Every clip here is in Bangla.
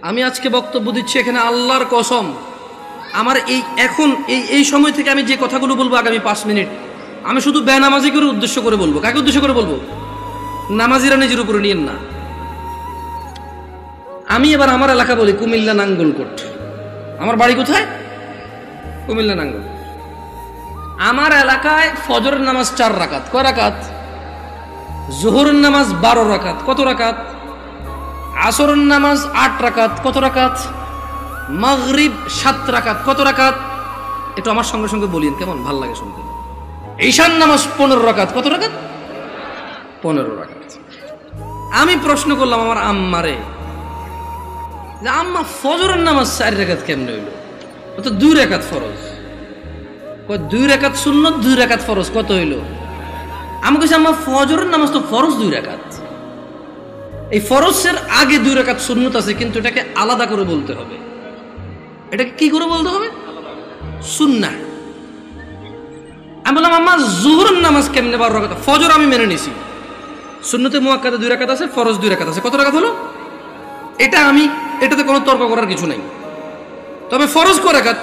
আমি আজকে বক্তব্য দিচ্ছি এখানে আল্লাহর কসম, আমার এই সময় থেকে আমি যে কথাগুলো বলবো আগামী 5 মিনিট, আমি শুধু বেনামাজিকে উদ্দেশ্য করে বলবো। কাকে উদ্দেশ্য করে বলবো? নামাজিরা নিজের উপরে নিয়েন না। আমি এবার আমার এলাকা বলি, কুমিল্লা নাঙ্গলকোট। আমার বাড়ি কোথায়? কুমিল্লা নাঙ্গল। আমার এলাকায় ফজরের নামাজ 4 রাকাত। কয় রাকাত? জোহরের নামাজ 12 রাকাত। কত রাকাত? আসরের নামাজ 8 রাকাত। কত রাকাত? মাগরিব 7 রাকাত। কত রাকাত? একটু আমার সঙ্গে সঙ্গে বলিন, কেমন ভাল লাগে শুনতে। ঈশান নামাজ 15 রাকাত। কত রাকাত? 15 রাকাত। আমি প্রশ্ন করলাম আমার আম্মারে, যে আম্মা ফজরের নামাজ 4 রাকাত কেমনে হইল? ও তো 2 রাকাত ফরজ। 2 রাকাত সুন্নত, 2 রাকাত ফরজ, কত হইল? আমি কইছি আম্মা ফজরের নামাজ তো ফরজ 2 রাকাত। এই ফরজের আগে 2 রাকাত সুন্নত আছে, কিন্তু এটাকে আলাদা করে বলতে হবে। এটাকে কি করে বলতে হবে? সুন্নাহ। আমি বললাম আম্মা জোহরের নামাজ কেমনে 12 রাকাত? ফজর আমি মেনে নিছি, সুন্নতে মুআক্কাদা 2 রাকাত আছে, ফরজ 2 রাকাত আছে। কত রাকাত হলো? এটাতে কোনো তর্ক করার কিছু নাই। তবে ফরজ কয় রাকাত?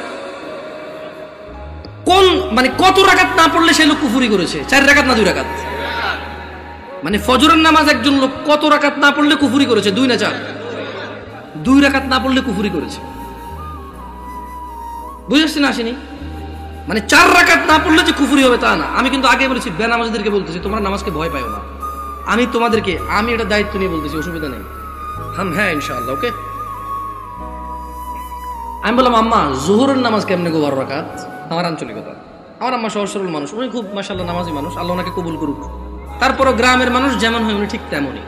মানে কত রাকাত না পড়লে সে লোক কুফরি করেছে? 4 রাকাত না 2 রাকাত? মানে ফজরের নামাজ একজন লোক কত রাকাত না পড়লে কুফরি করেছে? 2 না 4? 2 রাকাত না পড়লে কুফরি করেছে। বুঝেছি না? আসেনি? মানে 4 রাকাত না পড়লে যে কুফরি হবে তা না। আমি কিন্তু আগে বলেছি, বেনামাজিদেরকে বলতেছি, তোমরা নামাজকে ভয় পাও না। আমি এটা দায়িত্ব নিয়ে বলতেছি, অসুবিধা নেই। হ্যাঁ ইনশাআল্লাহ, ওকে। আমি বললাম আম্মা জোহরের নামাজ কেমনে গো 12 রাকাত? আমার আঞ্চলিকতা। আমার আম্মা সহজ সরল মানুষ, উনি খুব মাশাআল্লাহ নামাজি মানুষ, আল্লাহ ওনাকে কবুল করুক। তারপরও গ্রামের মানুষ যেমন হয় উনি ঠিক তেমনই,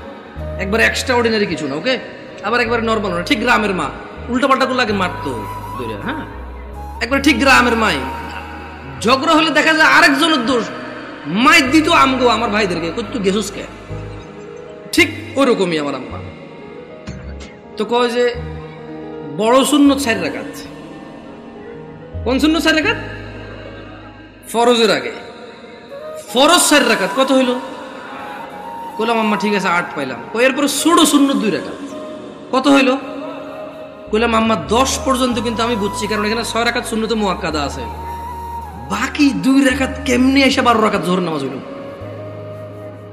একবার এক্সট্রা অর্ডিনারি কিছু না, ওকে। আবার একবার নর্মাল না, ঠিক গ্রামের মা। উল্টাপাল্টা গুলো আগে মারতো ধরে, হ্যাঁ, একবার ঠিক গ্রামের মাই। ঝগড়া হলে দেখা যায় আরেকজনের দোষ, মাই দিত আমগো আমার ভাইদেরকে, তুই গেছুস কে? ঠিক ওরকমই আমার আম্মা। তো কয় যে বড় সুন্নত 4 রাকাত। কোন সুন্নত 4 রাকাত? ফরজের আগে। ফরজ 4 রাকাত, কত হইল? কইলাম আম্মা ঠিক আছে 8 পাইলাম। এরপরে ছোট সুন্নত 2 রাকাত, কত হইল? কইলাম আম্মা 10 পর্যন্ত কিন্তু আমি বুঝছি, কারণ এখানে 6 রাকাত সুন্নতে মুআক্কাদা আছে। বাকি 2 রাকাত কেমনে এসে 12 রাকাত জোহর নামাজ হইল?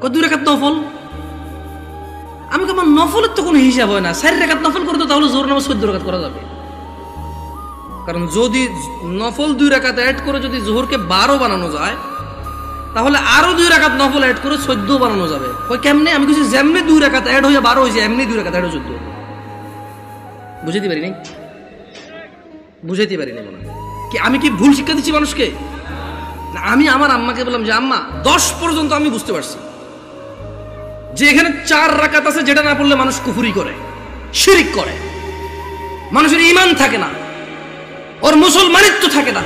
2 রাকাত নফল। আমি আমার নফলের তো কোনো হিসাব হয় না। 4 রাকাত নফল করতো তাহলে জোহর নামাজ 14 রাকাত করা যাবে। কারণ যদি নফল 2 রাকাত অ্যাড করে যদি জোহরকে 12 বানানো যায়, তাহলে আরো 2 রাকাত নফল অ্যাড করে 14 বানানো যাবে। কই কেমনে? আমি কিছু যেমনি 2 রাকাত অ্যাড হয়ে 12 হয়েছে, এমনি 2 রাকাত অ্যাড হয়ে 14। বুঝাইতে পারি নাই? বুঝাইতে পারি নাই মনে হয়। কি আমি কি ভুল শিক্ষা দিচ্ছি মানুষকে? না, আমি আমার আম্মাকে বললাম যে আম্মা 10 পর্যন্ত আমি বুঝতে পারছি যে এখানে 4 রাকাত আছে, যেটা না পড়লে মানুষ কুফরি করে, শিরিক করে, মানুষের ঈমান থাকে না, ওর মুসলমানিত্ব থাকে না।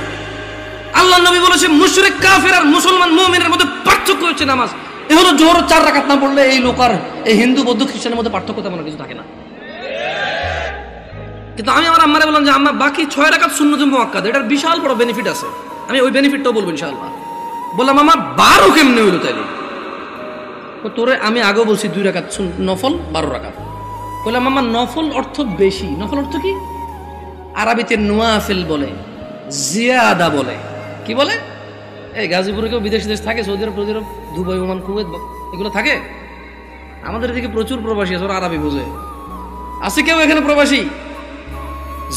আল্লাহ নবী বলেছে মুশরিক কাফের আর মুসলমান মুমিনের মধ্যে পার্থক্য হচ্ছে নামাজ। এ হলো জোহর 4 রাকাত না পড়লে এই লোক আর এই হিন্দু বৌদ্ধ খ্রিস্টানের মধ্যে পার্থক্য তেমন কিছু থাকে না। কিন্তু আমি আমার আম্মারে বললাম যে আম্মা বাকি 6 রাকাত সুন্নতে মুআক্কাদা, এটার বিশাল বড় বেনিফিট আছে, আমি ওই বেনিফিটটাও বলবো ইনশাআল্লাহ। বললাম আম্মা 12 কেমনে হইলো তাইলে? তোরে আমি আগেও বলছি 2 রাকাত নফল, 12 রাকাত। বললাম আম্মা নফল অর্থ বেশি। নফল অর্থ কি? আরবিতে নওয়াফিল বলে, জিয়াদা বলে। কি বলে? এই গাজীপুরে কেউ বিদেশ দেশ থাকে, সৌদি আরব, দুবাই, ওমান, কুয়েত, এগুলো থাকে। আমাদের এদিকে প্রচুর প্রবাসী আছে, ওরা আরবি বোঝে। আছে কেউ এখানে প্রবাসী?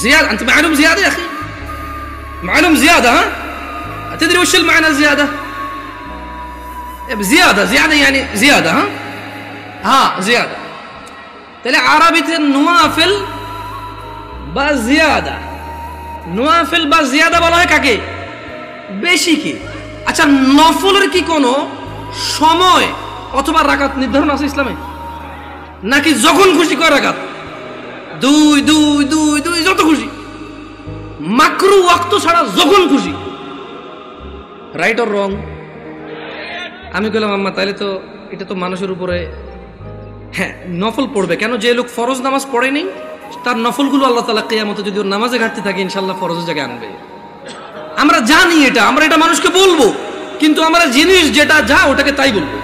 زيادة أنت معلوم زيادة يا أخي؟ معلوم زيادة؟ ها؟ تدري وش المعنى زيادة؟ زيادة يعني زيادة، ها زيادة. তাহলে আরবিতে নওয়াফিল বা জিয়াদা, নওয়াফিল বা জিয়াদা বলা হয় কাকে? বেশি কি? আচ্ছা, নফলের কি কোনো সময় অথবা রাকাত নির্ধারণ আছে ইসলামে? নাকি যখন খুশি কয় রাকাত? 2 যত খুশি, মাকরু ওয়াক্ত ছাড়া যখন খুশি। Right or wrong? আমি বললাম আম্মা তাহলে তো এটা তো মানুষের উপরে, হ্যাঁ নফল পড়বে কেন? যে লোক ফরজ নামাজ পড়েনি তার নফলগুলো আল্লাহ তাআলা কিয়ামতে যদি ওর নামাজে ঘাটতি থাকে ইনশাআল্লাহ ফরজের জায়গায় আনবে। আমরা জানি এটা, আমরা এটা মানুষকে বলবো, কিন্তু আমরা জিনিস যেটা যা ওটাকে তাই বলবো।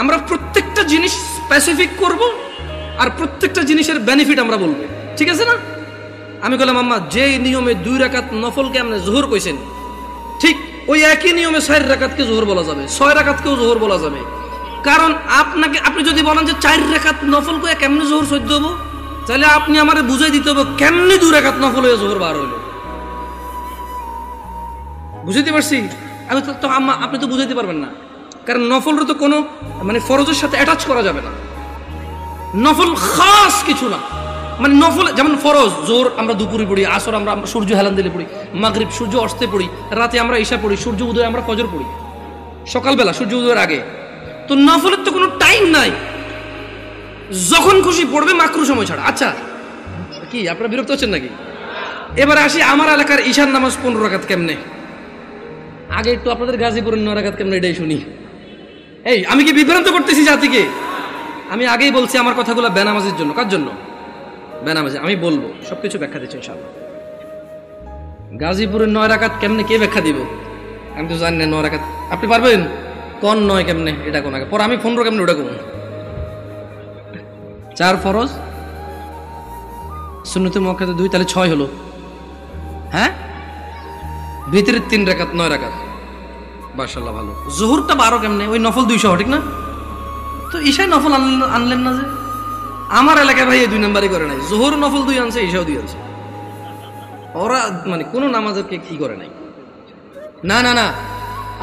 আমরা প্রত্যেকটা জিনিস স্পেসিফিক করব, আর প্রত্যেকটা জিনিসের বেনিফিট আমরা বলবো, ঠিক আছে না? আমি বললাম আম্মা যে নিয়মে 2 রাকাত নফলকে আপনি জোহর কইছেন, ঠিক ওই একই নিয়মে 4 রাকাতকে জোহর বলা যাবে, 6 রাকাতকেও জোহর বলা যাবে। কারণ আপনি যদি বলেন যে 4 রাকাত নফল কয়ে কেমনে জোহর সহ্য হবো, তাহলে আপনি আমারে বুঝাই দিতে হবে কেমনে 2 রাকাত নফল হয়ে জোহর বার হইল। বুঝাইতে পারছি? আমি তো আম্মা আপনি তো বুঝাইতে পারবেন না, কারণ নফলের তো কোনো মানে ফরজের সাথে অ্যাটাচ করা যাবে না। নফল খাস কিছু না, মানে নফল যেমন ফরজ জোর আমরা দুপুরে পড়ি, আসর আমরা সূর্য হেলান দিলে পড়ি, মাগরিব সূর্য অস্তে পড়ি, রাতে আমরা ঈশা পড়ি, সূর্য উদয় আমরা ফজর পড়ি, সকালবেলা সূর্য উদয়ের আগে। তো নফলের তো কোনো টাইম নাই, যখন খুশি পড়বে মাকরু সময় ছাড়া। আচ্ছা কি আপনারা বিরক্ত হচ্ছেন নাকি? এবার আসি আমার এলাকার ঈশার নামাজ 15 রাকাত কেমনে। আগে একটু আপনাদের গাজীপুরের 9 রাকাত কেমনে এটাই শুনি। এই আমি কি বিভ্রান্ত করতেছি জাতিকে? আমি আগেই বলছি আমার কথাগুলো বেনামাজির জন্য। কার জন্য? বেনামাজি। আমি বলবো সবকিছু ব্যাখ্যা দিচ্ছি ইনশাআল্লাহ। গাজীপুরের 9 রাকাত কেমনে কে ব্যাখ্যা দিব? আমি তো জানি না 9 রাকাত। আপনি পারবেন কোন 9 কেমনে এটা কোন আগে পর আমি 15 কেমনে ওটা কোন? 4 ফরজ, সুন্নতে মুআক্কাদা 2, তাহলে 6 হলো। হ্যাঁ, ভিতরে 3 রাকাত, 9 রাকাত। মাশাআল্লাহ ভালো। জোহরটা 12 কেমনে? ওই নফল 200, ঠিক না? তো ঈশায় নফল আনলেন না যে? আমার এলাকায় ভাই এই 2 নাম্বারই করে নাই, জোহর নফল 2 আনছে, ঈশাও 2 আনছে। ওরা মানে কোনো নামাজকে কি করে নাই। না না না,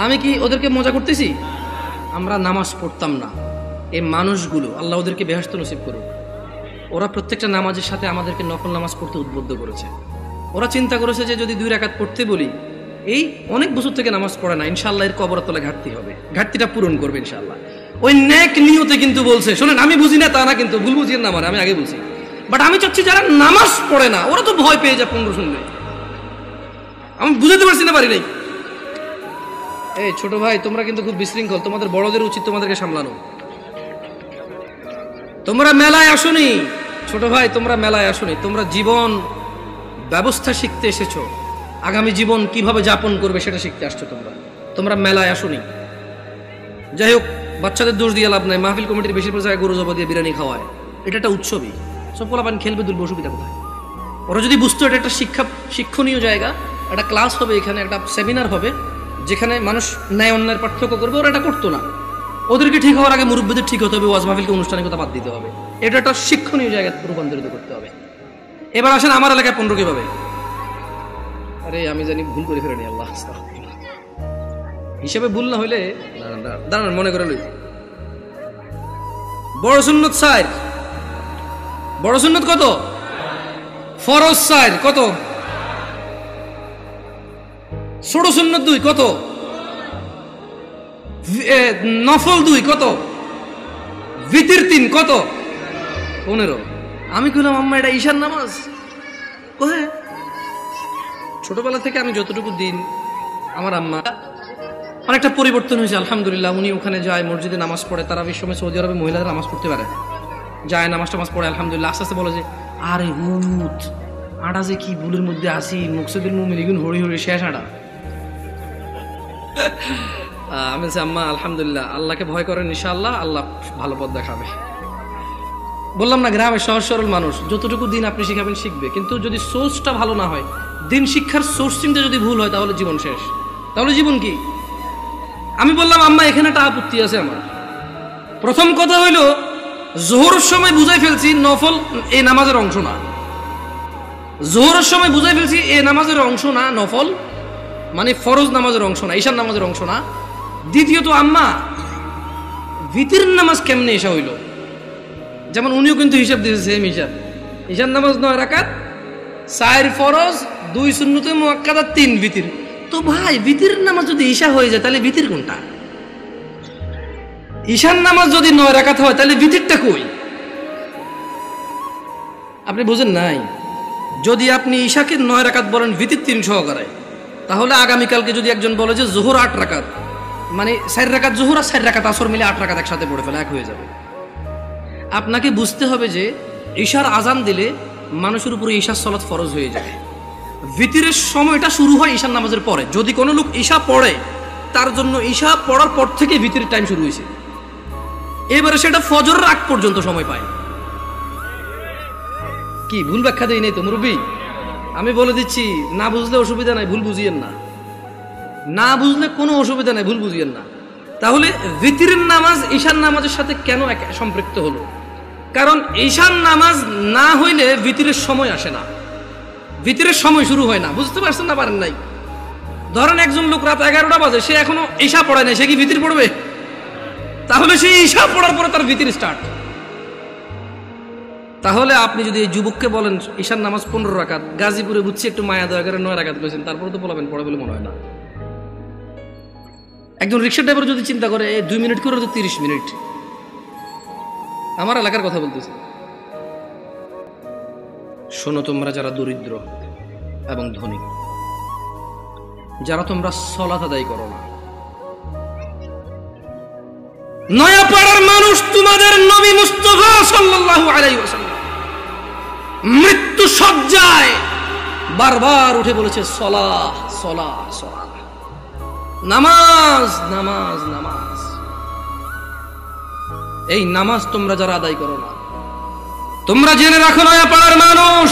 আমি কি ওদেরকে মজা করতেছি? আমরা নামাজ পড়তাম না, এই মানুষগুলো আল্লাহ ওদেরকে বেহেশত নসিব করুক, ওরা প্রত্যেকটা নামাজের সাথে আমাদেরকে নফল নামাজ পড়তে উদ্বুদ্ধ করেছে। ওরা চিন্তা করেছে যে যদি 2 রাকাত পড়তে বলি, এই অনেক বছর থেকে নামাজ পড়ে না, ইনশাআল্লাহ এর কবরের তলায় ঘাটতি হবে, ঘাটতিটা পূরণ করবে ইনশাআল্লাহ। ওই নেক নিয়তে কিন্তু বলছে। শোনেন, আমি বুঝি না তা না, কিন্তু ভুল বুঝিয়ে না আমার, আমি আগে বলছি। বাট আমি চাচ্ছি যারা নামাজ পড়ে না ওরা তো ভয় পেয়ে যায় 15 শুনলে। আমি বুঝাতে পারছি না, পারি নাই। এই ছোট ভাই তোমরা কিন্তু খুব বিশৃঙ্খল, তোমাদের বড়দের উচিত তোমাদেরকে সামলানো। তোমরা মেলায় আসোনি ছোট ভাই, তোমরা মেলায় আসোনি, তোমরা জীবন ব্যবস্থা শিখতে এসেছো, আগামী জীবন কিভাবে যাপন করবে সেটা শিখতে আসছো। তোমরা মেলায় আসোনি। যাই হোক, বাচ্চাদের দোষ দিয়ে লাভ নাই। মাহফিল কমিটির বেশিরভাগ জায়গায় গরু জবা দিয়ে বিরিয়ানি খাওয়ায়, এটা একটা উৎসবই, সব পোলাপান খেলবে, দুর্ব অসুবিধা কোথায়? ওরা যদি বুঝতো এটা একটা শিক্ষণীয় জায়গা, একটা ক্লাস হবে এখানে, একটা সেমিনার হবে যেখানে মানুষ ন্যায় অন্যায়ের পার্থক্য করবে, ওরা এটা করতো না। ওদেরকে ঠিক হওয়ার আগে মুরব্বীদের ঠিক হতে হবে, ওয়াজ মাহফিলকে আনুষ্ঠানিকতা বাদ দিতে হবে, এটা একটা শিক্ষণীয় জায়গায় রূপান্তরিত করতে হবে। এবার আসেন আমার এলাকায় 15 কিভাবে? আরে আমি জানি ভুল করে ফেলেনি, আল্লাহ হিসেবে ভুল না হইলে দাঁড়ান মনে করে লই। বড় সুন্নত 4, বড় সুন্নত কত? ফরজ 4 কত? ছোট সুন্নত 2 কত? নফল 2 কত? ভিতর 3 কত? 15। আমি কইলাম আম্মা এটা ঈশার নামাজ কোথায়? ছোটবেলা থেকে আমি যতটুকু দিন, আমার আম্মা অনেকটা পরিবর্তন হয়েছে আলহামদুলিল্লাহ। উনি ওখানে যায়, মসজিদে নামাজ পড়ে, তারাবির সময় সৌদি আরবে মহিলারা নামাজ পড়তে পারে, যায় নামাজ পড়ে আলহামদুলিল্লাহ। আস্তে আস্তে বলে যে আরে হুত আটা যে কি ভুলের মধ্যে আসি, মুকসুদুল মুমিন এগুন হরি হরি শেষ আটা। আমি বলছি আম্মা আলহামদুলিল্লাহ, আল্লাহকে ভয় করেন, ইনশাআল্লাহ আল্লাহ ভালো পথ দেখাবে। বললাম না, গ্রামে সহজ সরল মানুষ, যতটুকু দিন আপনি শিখাবেন শিখবে, কিন্তু যদি সোর্সটা ভালো না হয়, দিন শিক্ষার সোর্সিংটা যদি ভুল হয়, তাহলে জীবন শেষ। তাহলে জীবন কি? আমি বললাম আম্মা এখানে একটা আপত্তি আছে আমার। প্রথম কথা হইল, জোহরের সময় বুঝাই ফেলছি নফল এই নামাজের অংশ না। জোহরের সময় বুঝাই ফেলছি এই নামাজের অংশ না, নফল মানে ফরজ নামাজের অংশ না, ঈশার নামাজের অংশ না। দ্বিতীয়ত আম্মা ভিতর নামাজ কেমনে এসা হইল? যেমন উনিও কিন্তু হিসাব দিয়েছে, সেম হিসাব। ঈশার নামাজ 9 রাকাত, 4 ফরজ, 2 সুন্নতে মুআক্কাদা, 3 ভিতর। তো ভাই ভিতরের নামাজ যদি ঈশা হয়ে যায়, তাহলে ভিতর কোনটা? ঈশার নামাজ যদি 9 রাকাত হয়, তাহলে ভিতরটা কই? আপনি বুঝেন নাই? যদি আপনি ঈশাকে 9 রাকাত বলেন, ভিতর 3 সহকারে, তাহলে আগামীকালকে যদি একজন বলে যে জোহর 8 রাকাত, মানে 4 রাকাত জোহর আর 4 রাকাত আসর মিলে 8 রাকাত একসাথে পড়ে ফেলে, এক হয়ে যাবে। আপনাকে বুঝতে হবে যে ঈশার আজান দিলে মানুষের উপরে ঈশার সালাত ফরজ হয়ে যায়। ভিতরের সময়টা শুরু হয় ঈশার নামাজের পরে। যদি কোনো লোক ঈশা পড়ে, তার জন্য ঈশা পড়ার পর থেকে ভিতরের টাইম শুরু হয়েছে, এবারে সেটা ফজরের আগ পর্যন্ত সময় পায়। কি ভুল ব্যাখ্যা দেই নাই তো মুরব্বী? আমি বলে দিচ্ছি, না বুঝলে অসুবিধা নাই, ভুল বুঝিয়েন না। না বুঝলে কোনো অসুবিধা নাই, ভুল বুঝিয়েন না। তাহলে ভিতরের নামাজ ঈশান নামাজের সাথে কেন সম্পৃক্ত হলো? কারণ ঈশান নামাজ না হইলে ভিতরের সময় আসে না, ভিতরের সময় শুরু হয় না। বুঝতে পারছেন না? পারেন নাই? ধরেন একজন লোক রাত 11টা বাজে, সে এখনো ঈশা পড়ায় নাই, সে কি ভিতর পড়বে? তাহলে সে ঈশা পড়ার পরে তার ভিতর স্টার্ট। তাহলে আপনি যদি এই যুবককে বলেন ঈশান নামাজ 15 রাকাত, গাজীপুরে বুঝছি একটু মায়া দয়া করে 9 রাকাত করেছেন, তারপরে তো বলবেন পড়ে বলে মনে হয় না। একজন রিক্সা ড্রাইভার যদি চিন্তা করে 2 মিনিট করে তো 30 মিনিট। আমার এলাকার কথা বলতেছি। শোনো, তোমরা যারা দরিদ্র এবং ধনী, যারা তোমরা সালাত আদায় করো না, নয়াপাড়ার মানুষ তোমাদের নবী মুস্তাফা সাল্লাল্লাহু আলাইহি ওয়াসাল্লাম মৃত্যু সজ্জায় বারবার উঠে বলেছে সালাহ সালাহ সালাহ, নামাজ নামাজ নামাজ। এই নামাজ তোমরা যারা আদায় করো না, তোমরা জেনে রাখো নয়াপাড়ার মানুষ,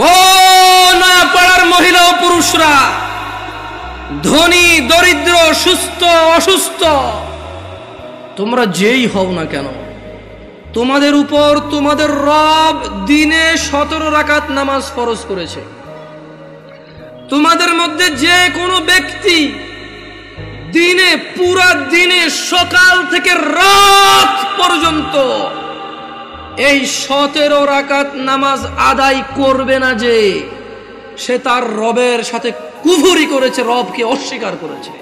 ও নয়াপাড়ার মহিলা ও পুরুষরা, ধনী দরিদ্র সুস্থ অসুস্থ, তোমরা যেই হও না কেন, তোমাদের উপর তোমাদের রব দিনে 17 রাকাত নামাজ ফরজ করেছে। তোমাদের মধ্যে যে কোনো ব্যক্তি দিনে, পুরা দিনে সকাল থেকে রাত পর্যন্ত এই 17 রাকাত নামাজ আদায় করবে না, যে সে তার রবের সাথে কুফরি করেছে, রবকে অস্বীকার করেছে।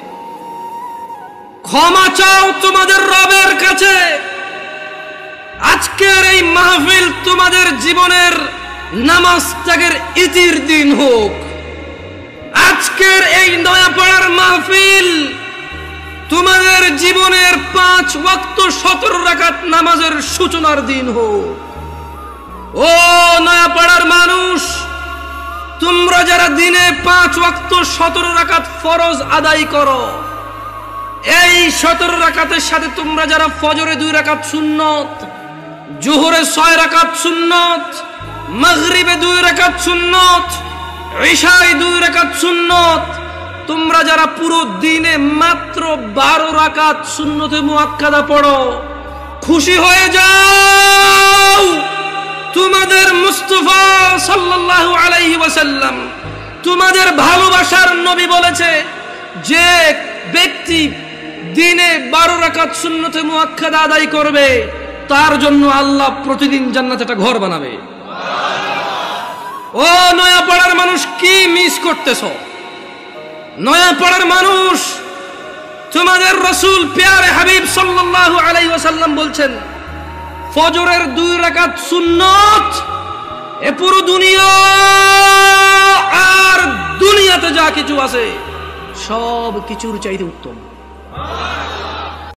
ক্ষমা চাও তোমাদের রবের কাছে। আজকের এই মাহফিল তোমাদের জীবনের নামাজ ত্যাগের ইতির দিন হোক। আজকের এই নয়াপাড়ার মাহফিল তোমাদের জীবনের 5 ওয়াক্ত 17 রাকাত নামাজের সূচনার দিন হোক। ও নয়াপাড়ার মানুষ, তোমরা যারা দিনে 5 ওয়াক্ত 17 রাকাত ফরজ আদায় করো, এই 17 রাকাতের সাথে তোমরা যারা ফজরে 2 রাকাত সুন্নত, জোহরে 6 রাকাত সুন্নত, মাগরিবে 2 রাকাত সুন্নত, ইশায় 2 রাকাত সুন্নত, তোমরা যারা পুরো দিনে মাত্র 12 রাকাত সুন্নতে মুআক্কাদা পড়ো, খুশি হয়ে যাও। তোমাদের মুস্তাফা সাল্লাল্লাহু আলাইহি ওয়াসাল্লাম, তোমাদের ভালোবাসার নবী বলেছে, যে ব্যক্তি দিনে 12 রাকাত সুন্নতে মুআক্কাদা আদায় করবে, তার জন্য আল্লাহ প্রতিদিন জান্নাতে একটা ঘর বানাবে। ও নয়াপাড়ার মানুষ, কি মিস করতেছ? নয়াপাড়ার মানুষ, তোমাদের রাসূল প্যারে হাবিব সাল্লাল্লাহু আলাইহি ওয়াসাল্লাম বলছেন, ফজরের 2 রাকাত সুন্নত এ পুরো দুনিয়া আর দুনিয়াতে যা কিছু আছে সব কিছুর চাইতে উত্তম।